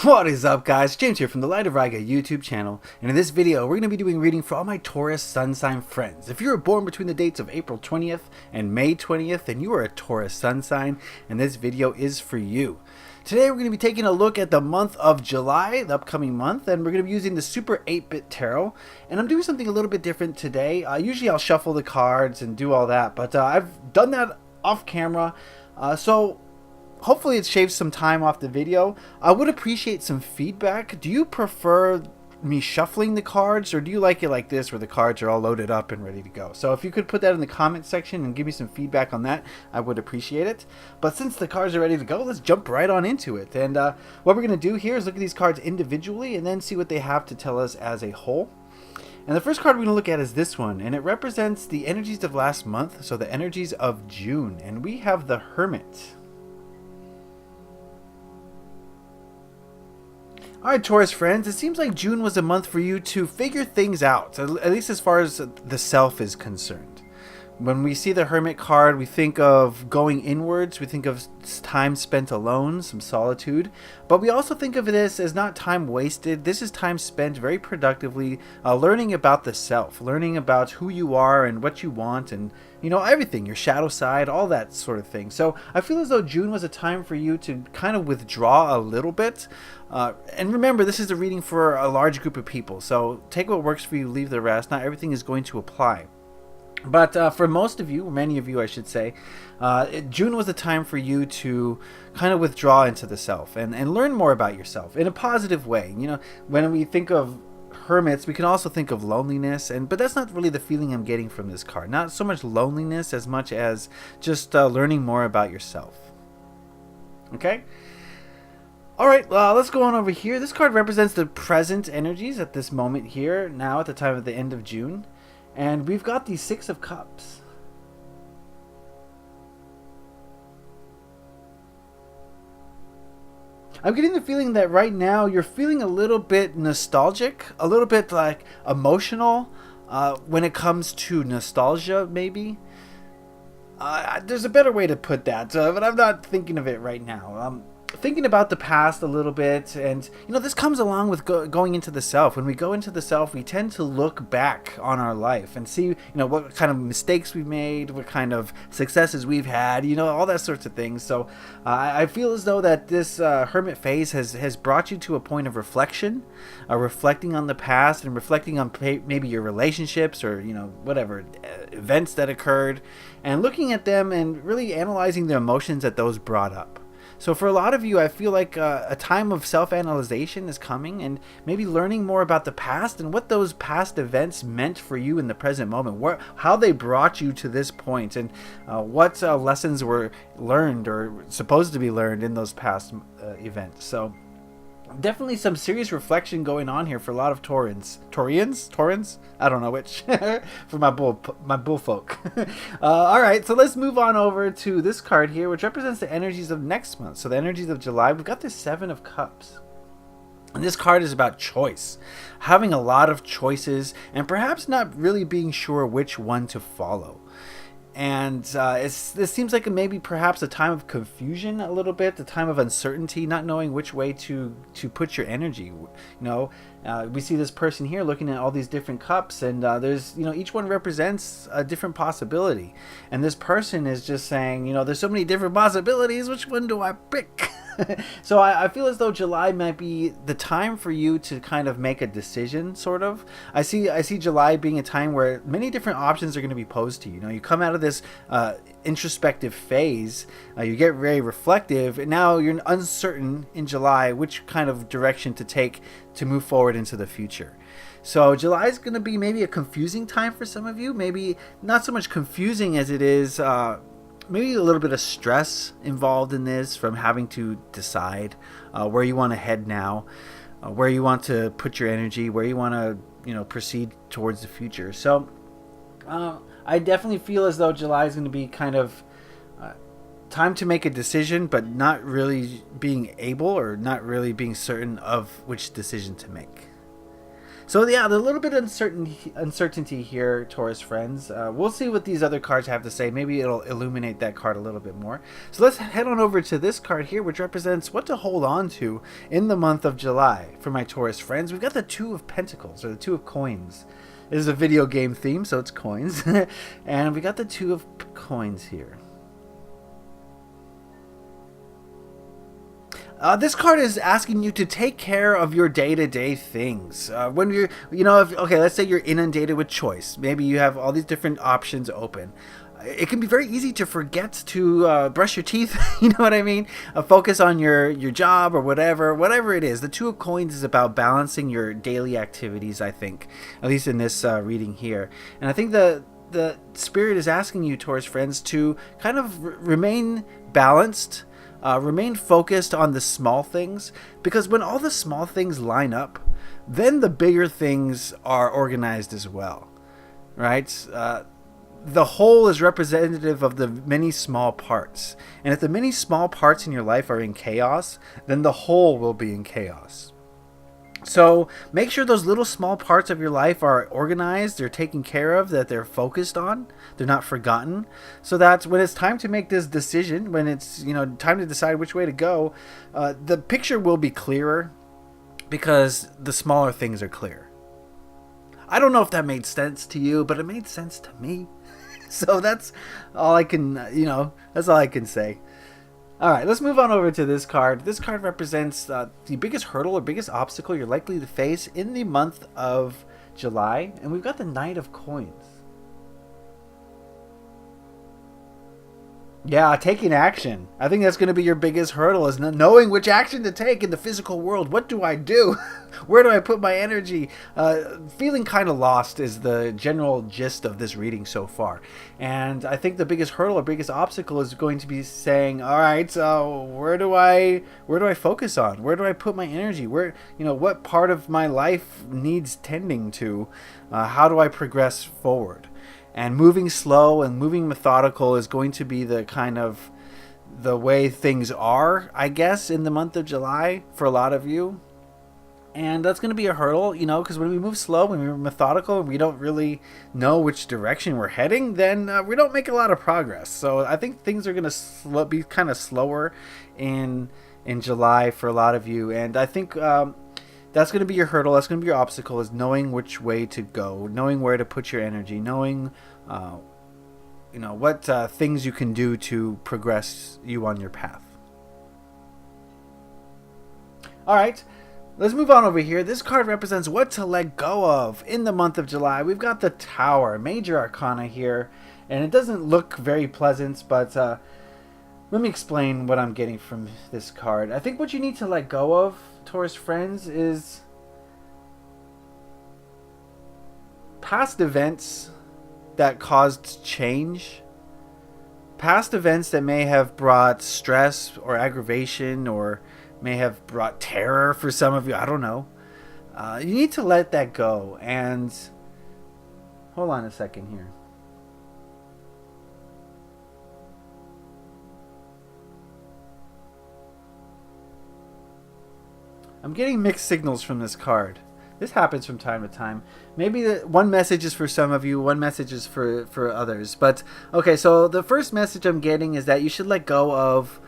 What is up, guys? James here from the Light of Riga YouTube channel, and in this video we're going to be doing reading for all my Taurus sun sign friends. If you were born between the dates of April 20th and May 20th, then you are a Taurus sun sign, and this video is for you. Today we're going to be taking a look at the month of July, the upcoming month, and we're going to be using the Super 8-Bit Tarot, and I'm doing something a little bit different today. Usually I'll shuffle the cards and do all that, but I've done that off camera, so hopefully it shaves some time off the video. I would appreciate some feedback. Do you prefer me shuffling the cards, or do you like it like this where the cards are all loaded up and ready to go? So if you could put that in the comment section and give me some feedback on that, I would appreciate it. But since the cards are ready to go, let's jump right on into it. And what we're going to do here is look at these cards individually and then see what they have to tell us as a whole. And the first card we're going to look at is this one, and it represents the energies of last month, so the energies of June. And we have the Hermit. Alright, Taurus friends, it seems like June was a month for you to figure things out, at least as far as the self is concerned. When we see the Hermit card, we think of going inwards, we think of time spent alone, some solitude, but we also think of this as not time wasted. This is time spent very productively learning about the self, learning about who you are and what you want, and everything, your shadow side, all that sort of thing. So I feel as though June was a time for you to kind of withdraw a little bit. And remember, this is a reading for a large group of people, so take what works for you, leave the rest. Not everything is going to apply. But for most of you, many of you I should say, June was a time for you to kind of withdraw into the self and learn more about yourself in a positive way. When we think of hermits, we can also think of loneliness, but that's not really the feeling I'm getting from this card. Not so much loneliness as much as just learning more about yourself. Okay? Alright, let's go on over here. This card represents the present energies at this moment here, now at the time of the end of June. And we've got the Six of Cups. I'm getting the feeling that right now you're feeling a little bit nostalgic, a little bit like emotional when it comes to nostalgia, maybe. There's a better way to put that, but I'm not thinking of it right now. Thinking about the past a little bit, and this comes along with going into the self. When we go into the self, we tend to look back on our life and see what kind of mistakes we've made, what kind of successes we've had, all that sorts of things. So I feel as though that this hermit phase has brought you to a point of reflection, reflecting on the past and reflecting on maybe your relationships or whatever events that occurred, and looking at them and really analyzing the emotions that those brought up. So for a lot of you, I feel like a time of self-analyzation is coming, and maybe learning more about the past and what those past events meant for you in the present moment, how they brought you to this point, and what lessons were learned or supposed to be learned in those past events. So definitely some serious reflection going on here for a lot of Taurans. I don't know which. For my bullfolk. All right, so let's move on over to this card here, which represents the energies of next month. So the energies of July, we've got the Seven of Cups. And this card is about choice, having a lot of choices, and perhaps not really being sure which one to follow. And this seems like maybe perhaps a time of confusion a little bit, a time of uncertainty, not knowing which way to put your energy. We see this person here looking at all these different cups, and there's each one represents a different possibility, and this person is just saying there's so many different possibilities, which one do I pick? So I feel as though July might be the time for you to kind of make a decision, sort of. I see July being a time where many different options are going to be posed to you. You come out of this introspective phase, you get very reflective, and now you're uncertain in July which kind of direction to take to move forward into the future. So July is going to be maybe a confusing time for some of you. Maybe not so much confusing as it is maybe a little bit of stress involved in this, from having to decide where you want to head now, where you want to put your energy, where you want to proceed towards the future. So I definitely feel as though July is going to be kind of time to make a decision, but not really being able or not really being certain of which decision to make. So yeah, the little bit of uncertainty here, Taurus friends. We'll see what these other cards have to say. Maybe it'll illuminate that card a little bit more. So let's head on over to this card here, which represents what to hold on to in the month of July for my Taurus friends. We've got the Two of Pentacles, or the Two of Coins. This is a video game theme, so it's coins. And we got the Two of Coins here. This card is asking you to take care of your day-to-day things. When you're, okay, let's say you're inundated with choice. Maybe you have all these different options open. It can be very easy to forget to brush your teeth. You know what I mean? Focus on your job or whatever it is. The Two of Coins is about balancing your daily activities, I think, at least in this reading here. And I think the Spirit is asking you, Taurus friends, to kind of remain balanced. Remain focused on the small things, because when all the small things line up, then the bigger things are organized as well, right? The whole is representative of the many small parts. And if the many small parts in your life are in chaos, then the whole will be in chaos. So make sure those little small parts of your life are organized, they're taken care of, that they're focused on, they're not forgotten, so that when it's time to make this decision, when it's time to decide which way to go, the picture will be clearer because the smaller things are clear. I don't know if that made sense to you, but it made sense to me. So that's all I can, that's all I can say. All right, let's move on over to this card. This card represents the biggest hurdle or biggest obstacle you're likely to face in the month of July. And we've got the Knight of Coins. Yeah, taking action. I think that's going to be your biggest hurdle, is knowing which action to take in the physical world. What do I do? Where do I put my energy? Feeling kind of lost is the general gist of this reading so far. And I think the biggest hurdle or biggest obstacle is going to be saying, all right, where do I focus on? Where do I put my energy? What part of my life needs tending to? How do I progress forward? And moving slow and moving methodical is going to be the kind of the way things are, I guess, in the month of July for a lot of you. And that's going to be a hurdle, because when we move slow, when we're methodical, and we don't really know which direction we're heading, then we don't make a lot of progress. So I think things are going to be kind of slower in July for a lot of you. And I think that's going to be your hurdle. That's going to be your obstacle, is knowing which way to go, knowing where to put your energy, knowing, what things you can do to progress you on your path. All right, let's move on over here. This card represents what to let go of in the month of July. We've got the Tower, major arcana here, and it doesn't look very pleasant, but let me explain what I'm getting from this card. I think what you need to let go of, Taurus friends, is past events that caused change, past events that may have brought stress or aggravation, or may have brought terror for some of you. I don't know. You need to let that go. And hold on a second here. I'm getting mixed signals from this card. This happens from time to time. Maybe one message is for some of you, one message is for others. But, okay, so the first message I'm getting is that you should let go of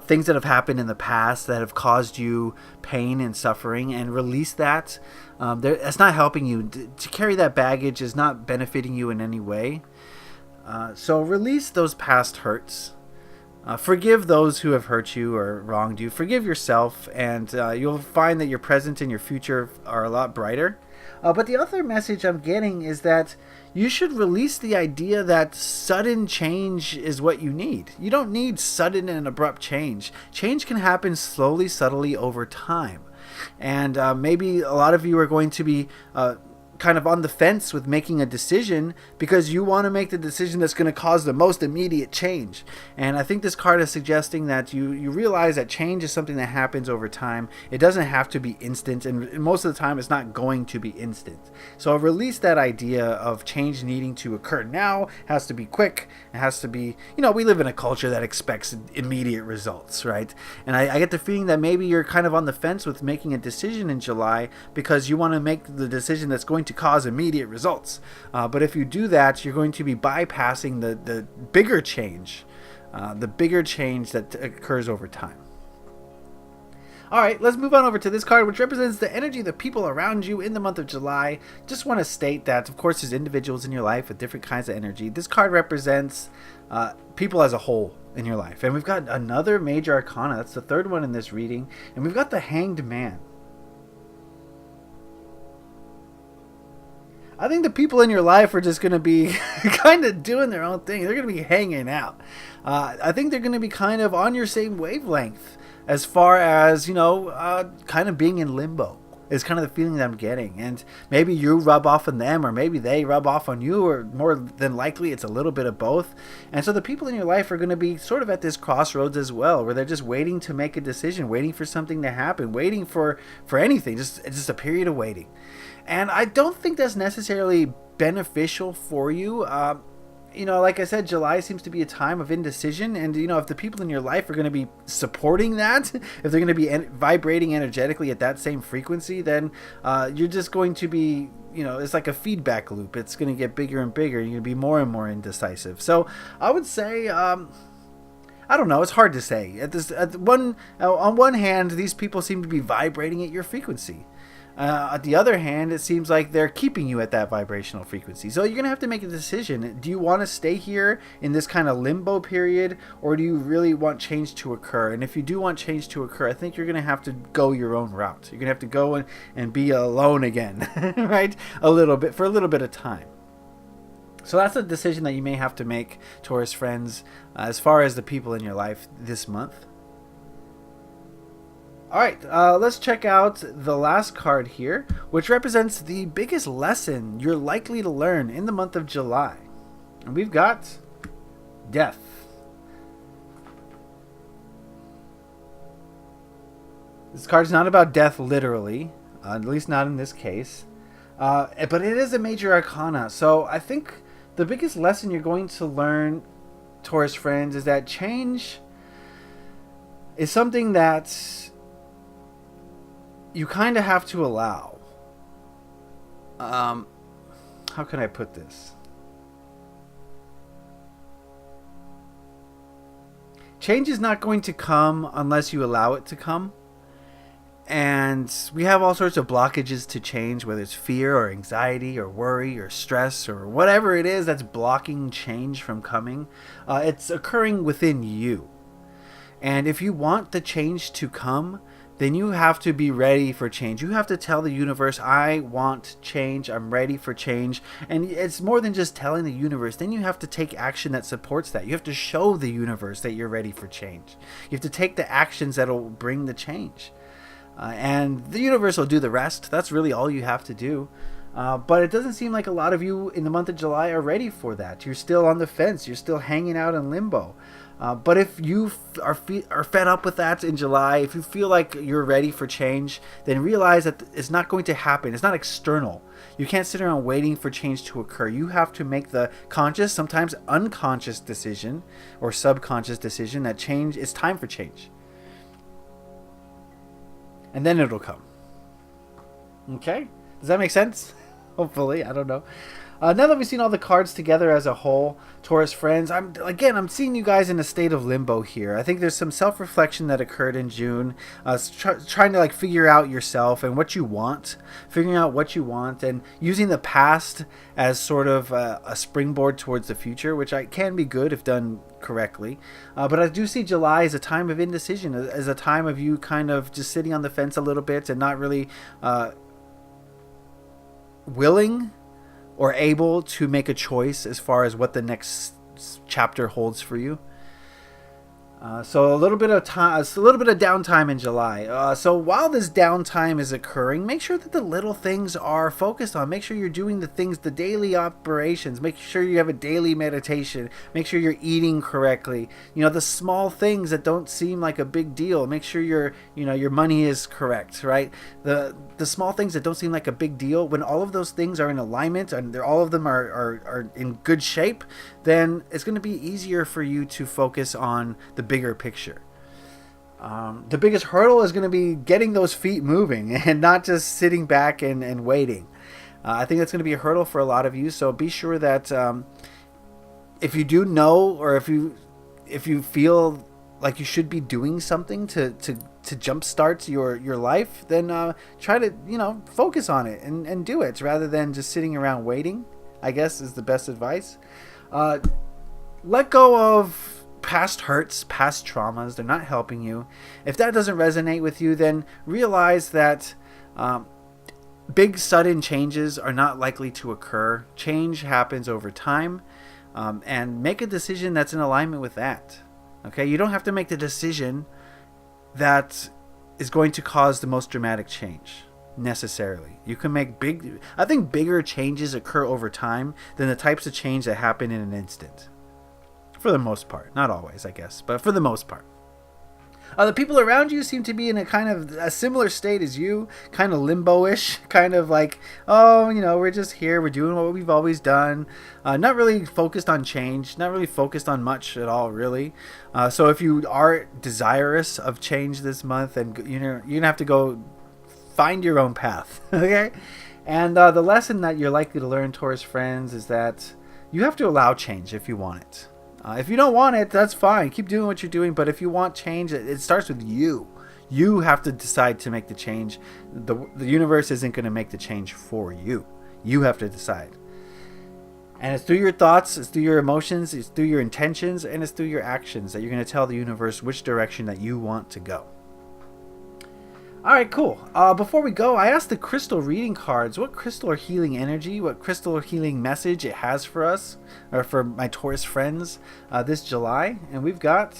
things that have happened in the past that have caused you pain and suffering, and release that. That's not helping you. To carry that baggage is not benefiting you in any way. So release those past hurts. Forgive those who have hurt you or wronged you. Forgive yourself, and you'll find that your present and your future are a lot brighter. But the other message I'm getting is that you should release the idea that sudden change is what you need. You don't need sudden and abrupt change. Change can happen slowly, subtly over time. And maybe a lot of you are going to be kind of on the fence with making a decision because you want to make the decision that's going to cause the most immediate change. And I think this card is suggesting that you realize that change is something that happens over time. It doesn't have to be instant, and most of the time it's not going to be instant. So release that idea of change needing to occur now. It has to be quick. It has to be, we live in a culture that expects immediate results, right? And I get the feeling that maybe you're kind of on the fence with making a decision in July because you want to make the decision that's going to cause immediate results. But if you do that, you're going to be bypassing the bigger change, that occurs over time. All right, let's move on over to this card, which represents the energy of the people around you in the month of July. Just want to state that, of course, there's individuals in your life with different kinds of energy. This card represents people as a whole in your life. And we've got another major arcana. That's the third one in this reading. And we've got the Hanged Man. I think the people in your life are just going to be kind of doing their own thing. They're going to be hanging out. I think they're going to be kind of on your same wavelength as far as, kind of being in limbo is kind of the feeling that I'm getting. And maybe you rub off on them, or maybe they rub off on you, or more than likely it's a little bit of both. And so the people in your life are going to be sort of at this crossroads as well, where they're just waiting to make a decision, waiting for something to happen, waiting for anything. It's just a period of waiting. And I don't think that's necessarily beneficial for you. Like I said, July seems to be a time of indecision. And, if the people in your life are going to be supporting that, if they're going to be vibrating energetically at that same frequency, then you're just going to be, it's like a feedback loop. It's going to get bigger and bigger. You're going to be more and more indecisive. So I would say, I don't know. It's hard to say. On one hand, these people seem to be vibrating at your frequency. On the other hand, it seems like they're keeping you at that vibrational frequency. So you're going to have to make a decision. Do you want to stay here in this kind of limbo period, or do you really want change to occur? And if you do want change to occur, I think you're going to have to go your own route. You're going to have to go and be alone again, right? For a little bit of time. So that's a decision that you may have to make, Taurus friends, as far as the people in your life this month. All right, let's check out the last card here, which represents the biggest lesson you're likely to learn in the month of July. And we've got death. This card's not about death literally, at least not in this case, but it is a major arcana. So I think the biggest lesson you're going to learn, Taurus friends, is that change is something that you kind of have to allow. How can I put this? Change is not going to come unless you allow it to come. And we have all sorts of blockages to change, whether it's fear or anxiety or worry or stress or whatever it is that's blocking change from coming. It's occurring within you. And if you want the change to come, then you have to be ready for change. You have to tell the universe, I want change, I'm ready for change. And it's more than just telling the universe. Then you have to take action that supports that. You have to show the universe that you're ready for change. You have to take the actions that will bring the change. And the universe will do the rest. That's really all you have to do. But it doesn't seem like a lot of you in the month of July are ready for that. You're still on the fence. You're still hanging out in limbo. But if you are fed up with that in July, if you feel like you're ready for change, then realize that it's not going to happen. It's not external. You can't sit around waiting for change to occur. You have to make the conscious, sometimes unconscious decision or subconscious decision that change, it's time for change. And then it'll come. Okay? Does that make sense? Hopefully. I don't know. Now that we've seen all the cards together as a whole, Taurus friends, I'm seeing you guys in a state of limbo here. I think there's some self-reflection that occurred in June, trying to figure out yourself and what you want, figuring out what you want, and using the past as sort of a springboard towards the future, which can be good if done correctly. But I do see July as a time of indecision, as a time of you kind of just sitting on the fence a little bit and not really willing or able to make a choice as far as what the next chapter holds for you. So a little bit of time, a little bit of downtime in July. So while this downtime is occurring, make sure that the little things are focused on. Make sure you're doing the things, the daily operations. Make sure you have a daily meditation. Make sure you're eating correctly. The small things that don't seem like a big deal. Make sure your money is correct, right? The small things that don't seem like a big deal. When all of those things are in alignment and all of them are in good shape, then it's going to be easier for you to focus on the bigger picture. The biggest hurdle is going to be getting those feet moving and not just sitting back and waiting. I think that's going to be a hurdle for a lot of you. So be sure that if you do know, or if you feel like you should be doing something to jumpstart your life, then try to focus on it and do it rather than just sitting around waiting, I guess is the best advice. Let go of past hurts, past traumas. They're not helping you. If that doesn't resonate with you, then realize that big sudden changes are not likely to occur. Change happens over time, and make a decision that's in alignment with that. Okay, you don't have to make the decision that is going to cause the most dramatic change necessarily. You can make I think bigger changes occur over time than the types of change that happen in an instant. For the most part. Not always, I guess, but for the most part. The people around you seem to be in a kind of a similar state as you, kind of limbo-ish, kind of like, we're just here, we're doing what we've always done, not really focused on change, not really focused on much at all, really. So if you are desirous of change this month, and you're gonna have to go find your own path, okay? And the lesson that you're likely to learn, Taurus friends, is that you have to allow change if you want it. If you don't want it, that's fine. Keep doing what you're doing. But if you want change, it starts with you. You have to decide to make the change. The universe isn't going to make the change for you. You have to decide. And it's through your thoughts, it's through your emotions, it's through your intentions, and it's through your actions that you're going to tell the universe which direction that you want to go. All right, cool. Before we go, I asked the crystal reading cards what crystal or healing energy, what crystal or healing message it has for us, or for my Taurus friends this July. And we've got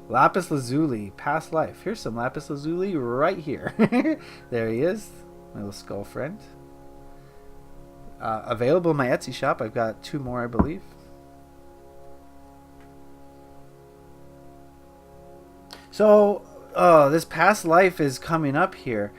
Lapis Lazuli, past life. Here's some Lapis Lazuli right here. There he is, my little skull friend. Available in my Etsy shop. I've got 2 more, I believe. So, this past life is coming up here.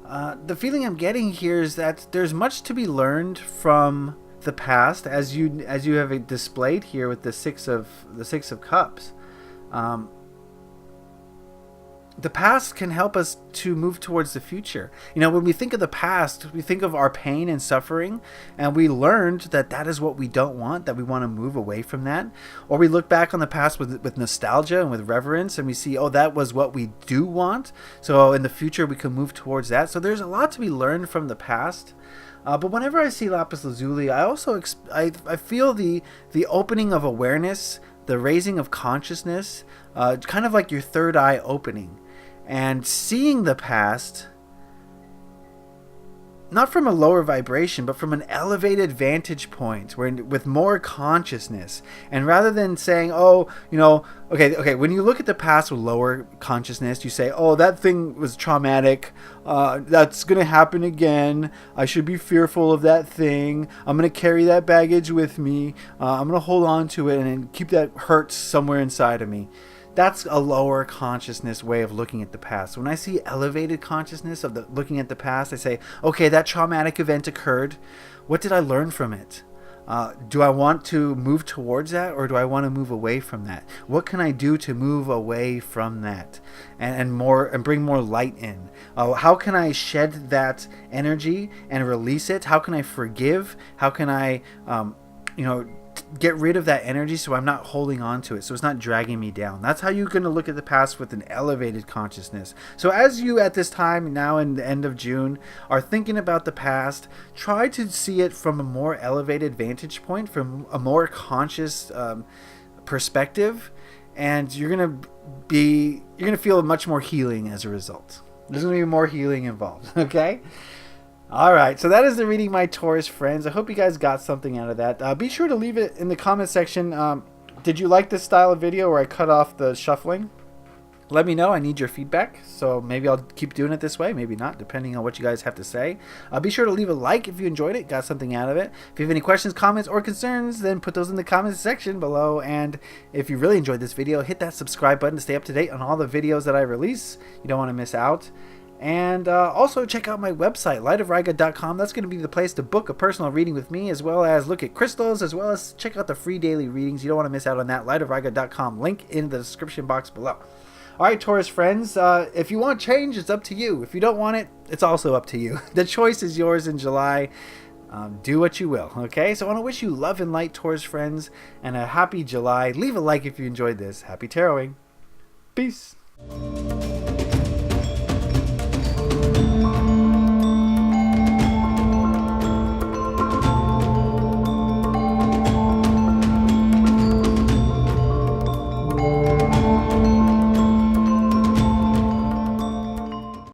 The feeling I'm getting here is that there's much to be learned from the past, as you have it displayed here with the Six of Cups. The past can help us to move towards the future. When we think of the past, we think of our pain and suffering, and we learned that is what we don't want, that we want to move away from that. Or we look back on the past with nostalgia and with reverence, and we see, that was what we do want. So in the future, we can move towards that. So there's a lot to be learned from the past. But whenever I see Lapis Lazuli, I also I feel the opening of awareness, the raising of consciousness, kind of like your third eye opening. And seeing the past, not from a lower vibration, but from an elevated vantage point, with more consciousness. And rather than saying, okay, when you look at the past with lower consciousness, you say, that thing was traumatic, that's going to happen again, I should be fearful of that thing, I'm going to carry that baggage with me, I'm going to hold on to it and keep that hurt somewhere inside of me. That's a lower consciousness way of looking at the past. When I see elevated consciousness of looking at the past, I say, okay, that traumatic event occurred. What did I learn from it? Do I want to move towards that, or do I want to move away from that? What can I do to move away from that and bring more light in? How can I shed that energy and release it? How can I forgive? How can I, get rid of that energy so I'm not holding on to it, so it's not dragging me down? That's how you're going to look at the past, with an elevated consciousness. So as you at this time now in the end of June are thinking about the past, try to see it from a more elevated vantage point, from a more conscious perspective, and you're going to feel much more healing as a result. There's going to be more healing involved. Okay. Alright, so that is the reading, my Taurus friends. I hope you guys got something out of that. Be sure to leave it in the comment section Did you like this style of video where I cut off the shuffling? Let me know. I need your feedback. So maybe I'll keep doing it this way. Maybe not, depending on what you guys have to say. Be sure to leave a like if you enjoyed it, got something out of it. If you have any questions, comments, or concerns, then put those in the comments section below. And if you really enjoyed this video, hit that subscribe button to stay up to date on all the videos that I release. You don't want to miss out. And also check out my website, lightofriga.com. That's going to be the place to book a personal reading with me, as well as look at crystals, as well as check out the free daily readings. You don't want to miss out on that. lightofriga.com. Link in the description box below. All right, Taurus friends, if you want change, it's up to you. If you don't want it, it's also up to you. The choice is yours in July. Do what you will, okay? So I want to wish you love and light, Taurus friends, and a happy July. Leave a like if you enjoyed this. Happy taroting. Peace.